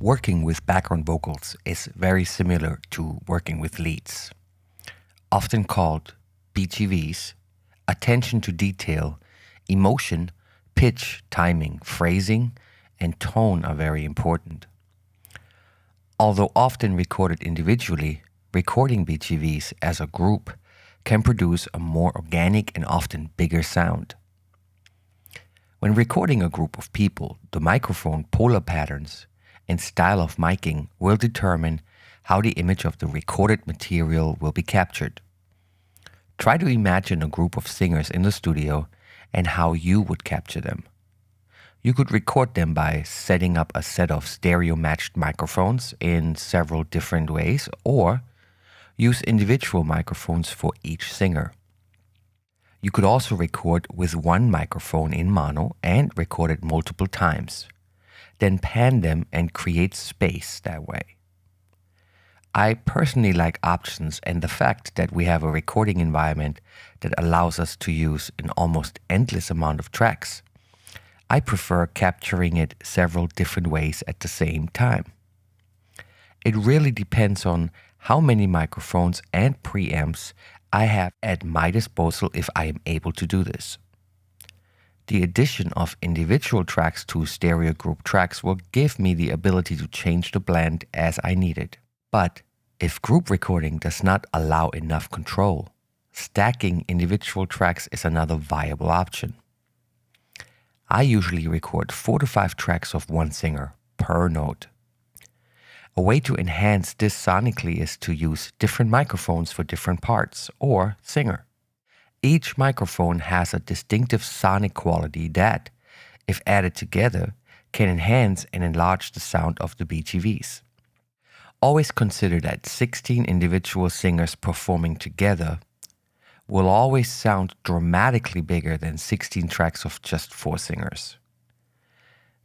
Working with background vocals is very similar to working with leads. Often called BGVs, attention to detail, emotion, pitch, timing, phrasing, and tone are very important. Although often recorded individually, recording BGVs as a group can produce a more organic and often bigger sound. When recording a group of people, the microphone polar patterns and style of miking will determine how the image of the recorded material will be captured. Try to imagine a group of singers in the studio and how you would capture them. You could record them by setting up a set of stereo-matched microphones in several different ways, or use individual microphones for each singer. You could also record with one microphone in mono and record it multiple times. Then pan them and create space that way. I personally like options and the fact that we have a recording environment that allows us to use an almost endless amount of tracks. I prefer capturing it several different ways at the same time. It really depends on how many microphones and preamps I have at my disposal if I am able to do this. The addition of individual tracks to stereo group tracks will give me the ability to change the blend as I need it. But if group recording does not allow enough control, stacking individual tracks is another viable option. I usually record 4 to 5 tracks of one singer per note. A way to enhance this sonically is to use different microphones for different parts or singer. Each microphone has a distinctive sonic quality that, if added together, can enhance and enlarge the sound of the BGVs. Always consider that 16 individual singers performing together will always sound dramatically bigger than 16 tracks of just 4 singers.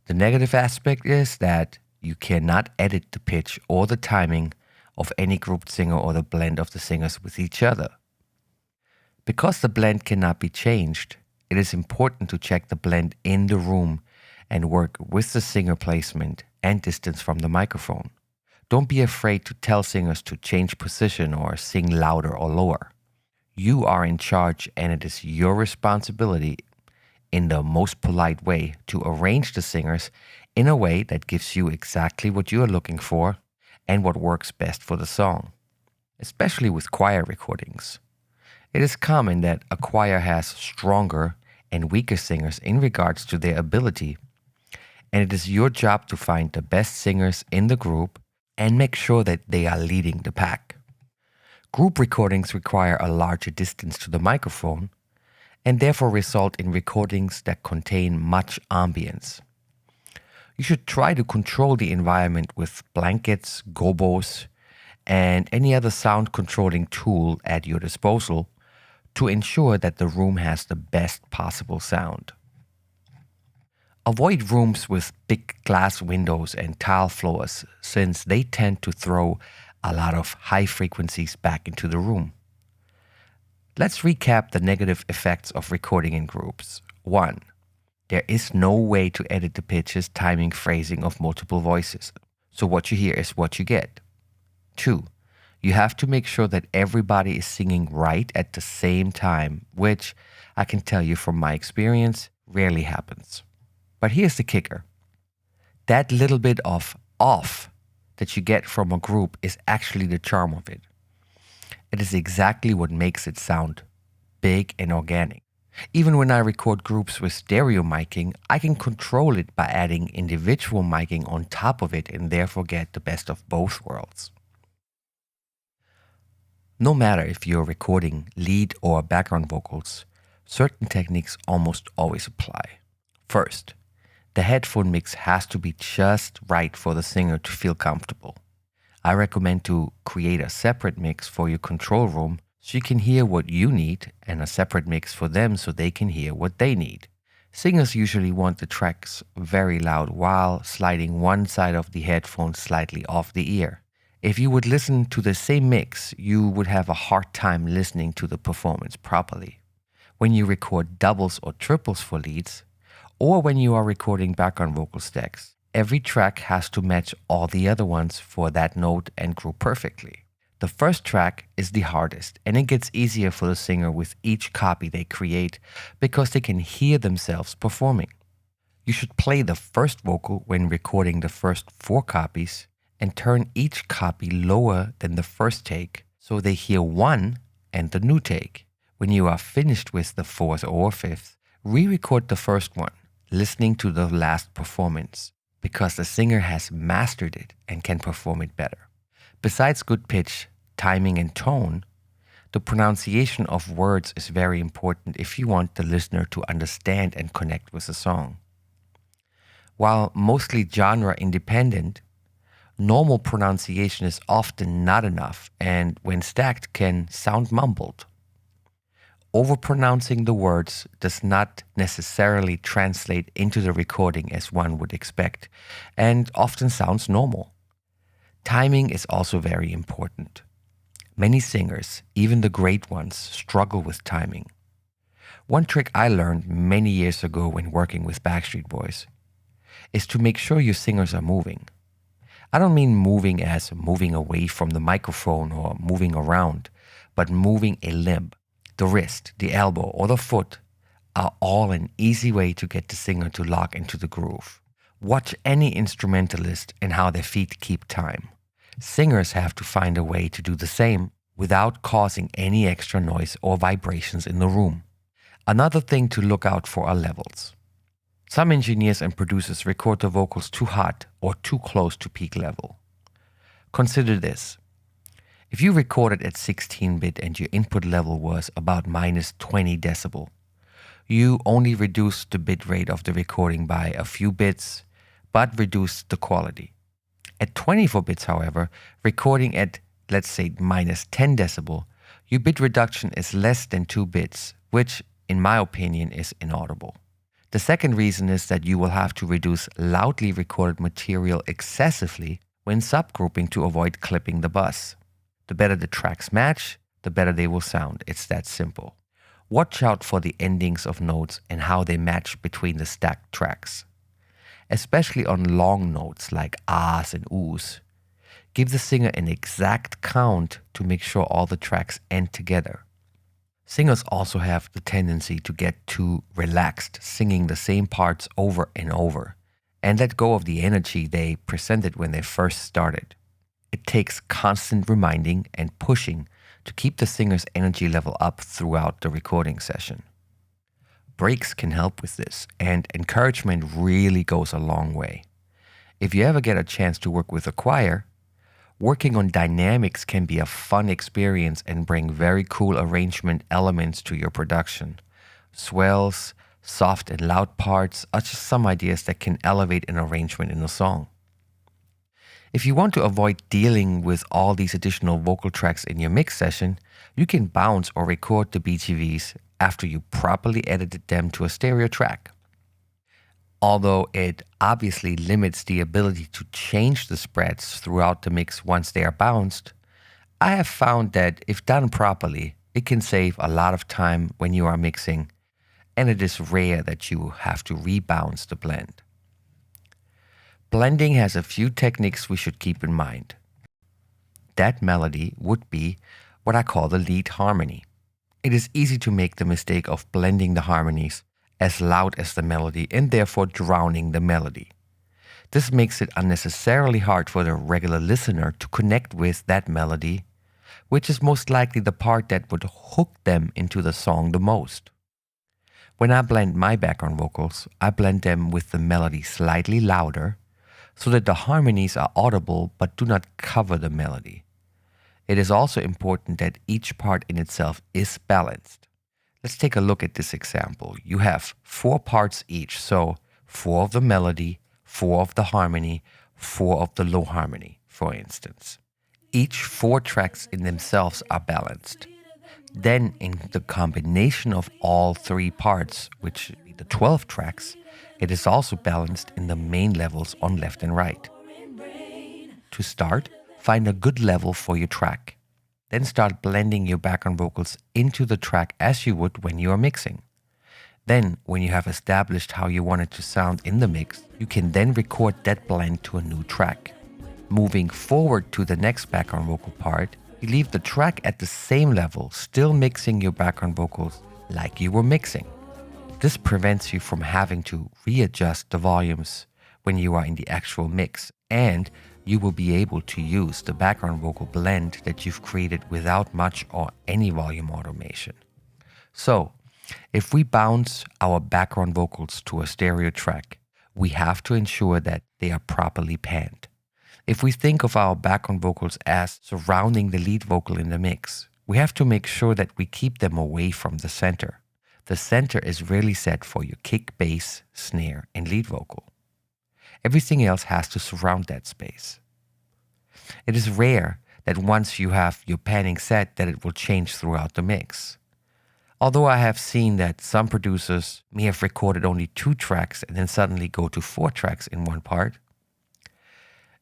The negative aspect is that you cannot edit the pitch or the timing of any grouped singer or the blend of the singers with each other. Because the blend cannot be changed, it is important to check the blend in the room and work with the singer placement and distance from the microphone. Don't be afraid to tell singers to change position or sing louder or lower. You are in charge and it is your responsibility in the most polite way to arrange the singers in a way that gives you exactly what you are looking for and what works best for the song. Especially with choir recordings. It is common that a choir has stronger and weaker singers in regards to their ability, and it is your job to find the best singers in the group and make sure that they are leading the pack. Group recordings require a larger distance to the microphone and therefore result in recordings that contain much ambience. You should try to control the environment with blankets, gobos, and any other sound controlling tool at your disposal to ensure that the room has the best possible sound. Avoid rooms with big glass windows and tile floors since they tend to throw a lot of high frequencies back into the room. Let's recap the negative effects of recording in groups. 1. There is no way to edit the pitches, timing, phrasing of multiple voices. So what you hear is what you get. 2. You have to make sure that everybody is singing right at the same time, which I can tell you from my experience rarely happens. But here's the kicker. That little bit of off that you get from a group is actually the charm of it. It is exactly what makes it sound big and organic. Even when I record groups with stereo miking, I can control it by adding individual miking on top of it and therefore get the best of both worlds. No matter if you're recording lead or background vocals, certain techniques almost always apply. First, the headphone mix has to be just right for the singer to feel comfortable. I recommend to create a separate mix for your control room so you can hear what you need and a separate mix for them so they can hear what they need. Singers usually want the tracks very loud while sliding one side of the headphone slightly off the ear. If you would listen to the same mix, you would have a hard time listening to the performance properly. When you record doubles or triples for leads, or when you are recording background vocal stacks, Every track has to match all the other ones for that note and grow perfectly. The first track is the hardest, and it gets easier for the singer with each copy they create because they can hear themselves performing. You should play the first vocal when recording the first 4 copies and turn each copy lower than the first take so they hear one and the new take. When you are finished with the 4th or 5th, re-record the first one, listening to the last performance, because the singer has mastered it and can perform it better. Besides good pitch, timing, and tone, the pronunciation of words is very important if you want the listener to understand and connect with the song. While mostly genre independent, normal pronunciation is often not enough and when stacked can sound mumbled. Overpronouncing the words does not necessarily translate into the recording as one would expect and often sounds normal. Timing is also very important. Many singers, even the great ones, struggle with timing. One trick I learned many years ago when working with Backstreet Boys is to make sure your singers are moving. I don't mean moving as moving away from the microphone or moving around, but moving a limb. The wrist, the elbow, or the foot are all an easy way to get the singer to lock into the groove. Watch any instrumentalist and how their feet keep time. Singers have to find a way to do the same without causing any extra noise or vibrations in the room. Another thing to look out for are levels. Some engineers and producers record the vocals too hot or too close to peak level. Consider this. If you recorded at 16-bit and your input level was about minus 20 decibel, you only reduced the bit rate of the recording by a few bits, but reduced the quality. At 24 bits, however, recording at, let's say, minus 10 decibel, your bit reduction is less than 2 bits, which, in my opinion, is inaudible. The second reason is that you will have to reduce loudly recorded material excessively when subgrouping to avoid clipping the bus. The better the tracks match, the better they will sound. It's that simple. Watch out for the endings of notes and how they match between the stacked tracks. Especially on long notes like ahs and oohs. Give the singer an exact count to make sure all the tracks end together. Singers also have the tendency to get too relaxed singing the same parts over and over and let go of the energy they presented when they first started. It takes constant reminding and pushing to keep the singer's energy level up throughout the recording session. Breaks can help with this, and encouragement really goes a long way. If you ever get a chance to work with a choir, working on dynamics can be a fun experience and bring very cool arrangement elements to your production. Swells, soft and loud parts are just some ideas that can elevate an arrangement in a song. If you want to avoid dealing with all these additional vocal tracks in your mix session, you can bounce or record the BGVs after you properly edited them to a stereo track. Although it obviously limits the ability to change the spreads throughout the mix once they are bounced, I have found that if done properly, it can save a lot of time when you are mixing, and it is rare that you have to rebounce the blend. Blending has a few techniques we should keep in mind. That melody would be what I call the lead harmony. It is easy to make the mistake of blending the harmonies as loud as the melody and therefore drowning the melody. This makes it unnecessarily hard for the regular listener to connect with that melody, which is most likely the part that would hook them into the song the most. When I blend my background vocals, I blend them with the melody slightly louder so that the harmonies are audible but do not cover the melody. It is also important that each part in itself is balanced. Let's take a look at this example. You have 4 parts each, so 4 of the melody, 4 of the harmony, 4 of the low harmony, for instance. Each 4 tracks in themselves are balanced. Then in the combination of all 3 parts, which are the 12 tracks, it is also balanced in the main levels on left and right. To start, find a good level for your track. Then start blending your background vocals into the track as you would when you are mixing. Then, when you have established how you want it to sound in the mix, you can then record that blend to a new track. Moving forward to the next background vocal part, you leave the track at the same level, still mixing your background vocals like you were mixing. This prevents you from having to readjust the volumes when you are in the actual mix, and you will be able to use the background vocal blend that you've created without much or any volume automation. So, if we bounce our background vocals to a stereo track, we have to ensure that they are properly panned. If we think of our background vocals as surrounding the lead vocal in the mix, we have to make sure that we keep them away from the center. The center is really set for your kick, bass, snare, and lead vocal. Everything else has to surround that space. It is rare that once you have your panning set that it will change throughout the mix. Although I have seen that some producers may have recorded only 2 tracks and then suddenly go to 4 tracks in one part.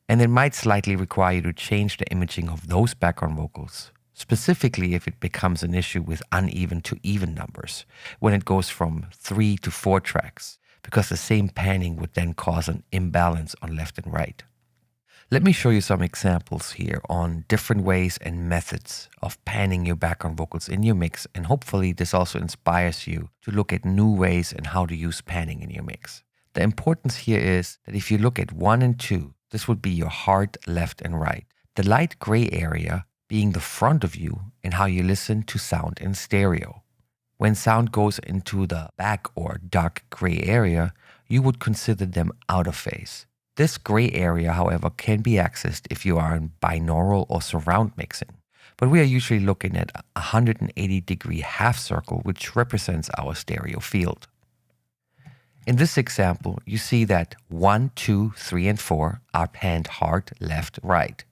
And it might slightly require you to change the imaging of those background vocals, specifically if it becomes an issue with uneven to even numbers, when it goes from 3 to 4 tracks, because the same panning would then cause an imbalance on left and right. Let me show you some examples here on different ways and methods of panning your background vocals in your mix, and hopefully this also inspires you to look at new ways and how to use panning in your mix. The importance here is that if you look at 1 and 2, this would be your hard left and right. The light gray area being the front of you and how you listen to sound in stereo. When sound goes into the back or dark gray area, you would consider them out of phase. This gray area, however, can be accessed if you are in binaural or surround mixing. But we are usually looking at a 180-degree half circle, which represents our stereo field. In this example, you see that 1, 2, 3, and 4 are panned hard, left, right.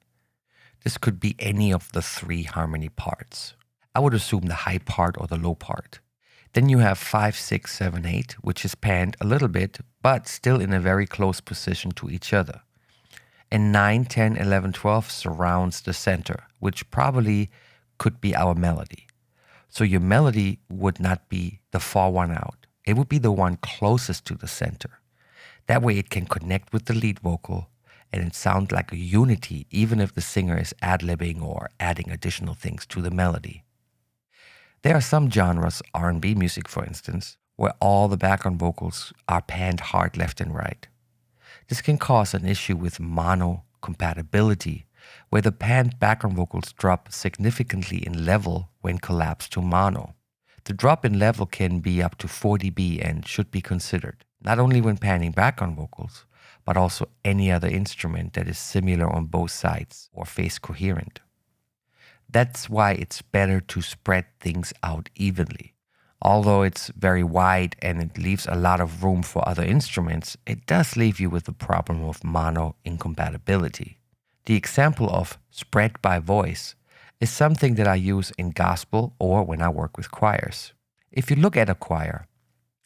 This could be any of the 3 harmony parts. I would assume the high part or the low part. Then you have 5, 6, 7, 8, which is panned a little bit, but still in a very close position to each other. And 9, 10, 11, 12 surrounds the center, which probably could be our melody. So your melody would not be the far one out. It would be the one closest to the center. That way it can connect with the lead vocal and it sounds like a unity even if the singer is ad-libbing or adding additional things to the melody. There are some genres, R&B music for instance, where all the background vocals are panned hard left and right. This can cause an issue with mono compatibility, where the panned background vocals drop significantly in level when collapsed to mono. The drop in level can be up to 4 dB and should be considered, not only when panning background vocals, but also any other instrument that is similar on both sides or phase coherent. That's why it's better to spread things out evenly. Although it's very wide and it leaves a lot of room for other instruments, it does leave you with the problem of mono incompatibility. The example of spread by voice is something that I use in gospel or when I work with choirs. If you look at a choir,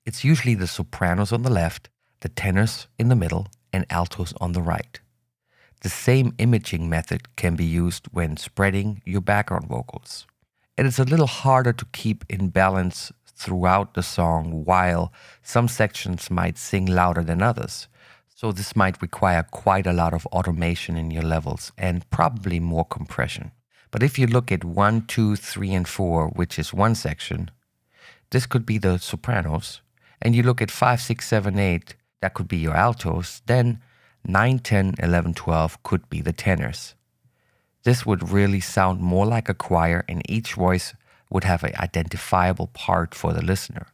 it's usually the sopranos on the left, the tenors in the middle, and altos on the right. The same imaging method can be used when spreading your background vocals. It is a little harder to keep in balance throughout the song, while some sections might sing louder than others. So this might require quite a lot of automation in your levels and probably more compression. But if you look at 1, 2, 3, and 4, which is one section, this could be the sopranos. And you look at 5, 6, 7, 8, that could be your altos. Then 9, 10, 11, 12 could be the tenors. This would really sound more like a choir, and each voice would have an identifiable part for the listener.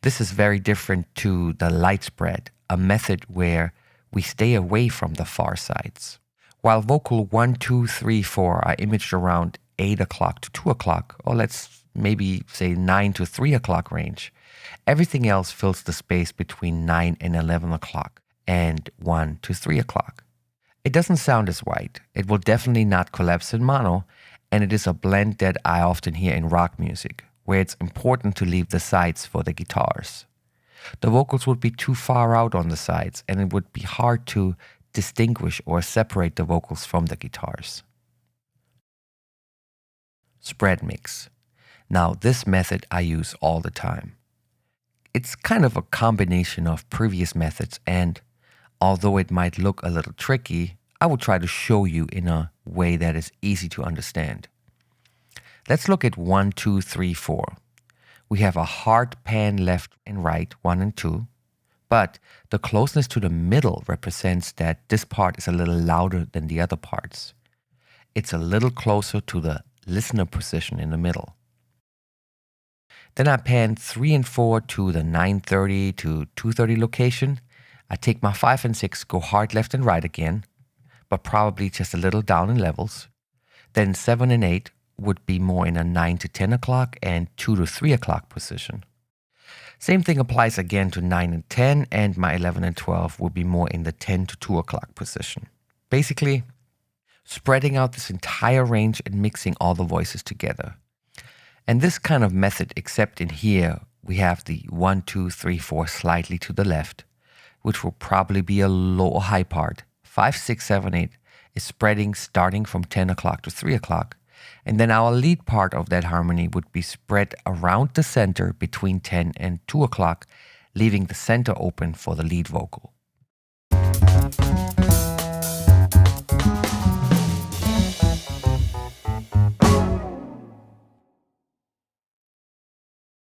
This is very different to the light spread, a method where we stay away from the far sides. While vocal 1, 2, 3, 4 are imaged around 8 o'clock to 2 o'clock, or let's maybe say 9 to 3 o'clock range, everything else fills the space between 9 and 11 o'clock and 1 to 3 o'clock. It doesn't sound as white. It will definitely not collapse in mono, and it is a blend that I often hear in rock music, where it's important to leave the sides for the guitars. The vocals would be too far out on the sides, and it would be hard to distinguish or separate the vocals from the guitars. Spread mix. Now, this method I use all the time. It's kind of a combination of previous methods, and although it might look a little tricky, I will try to show you in a way that is easy to understand. Let's look at 1, 2, 3, 4. We have a hard pan left and right, 1 and 2, but the closeness to the middle represents that this part is a little louder than the other parts. It's a little closer to the listener position in the middle. Then I pan 3 and 4 to the 9:30 to 2:30 location. I take my 5 and 6, go hard left and right again, but probably just a little down in levels. Then 7 and 8 would be more in a 9 to 10 o'clock and 2 to 3 o'clock position. Same thing applies again to 9 and 10, and my 11 and 12 would be more in the 10 to 2 o'clock position. Basically, spreading out this entire range and mixing all the voices together. And this kind of method, except in here, we have the 1, 2, 3, 4 slightly to the left, which will probably be a low or high part. 5, 6, 7, 8 is spreading starting from 10 o'clock to 3 o'clock. And then our lead part of that harmony would be spread around the center between 10 and 2 o'clock, leaving the center open for the lead vocal.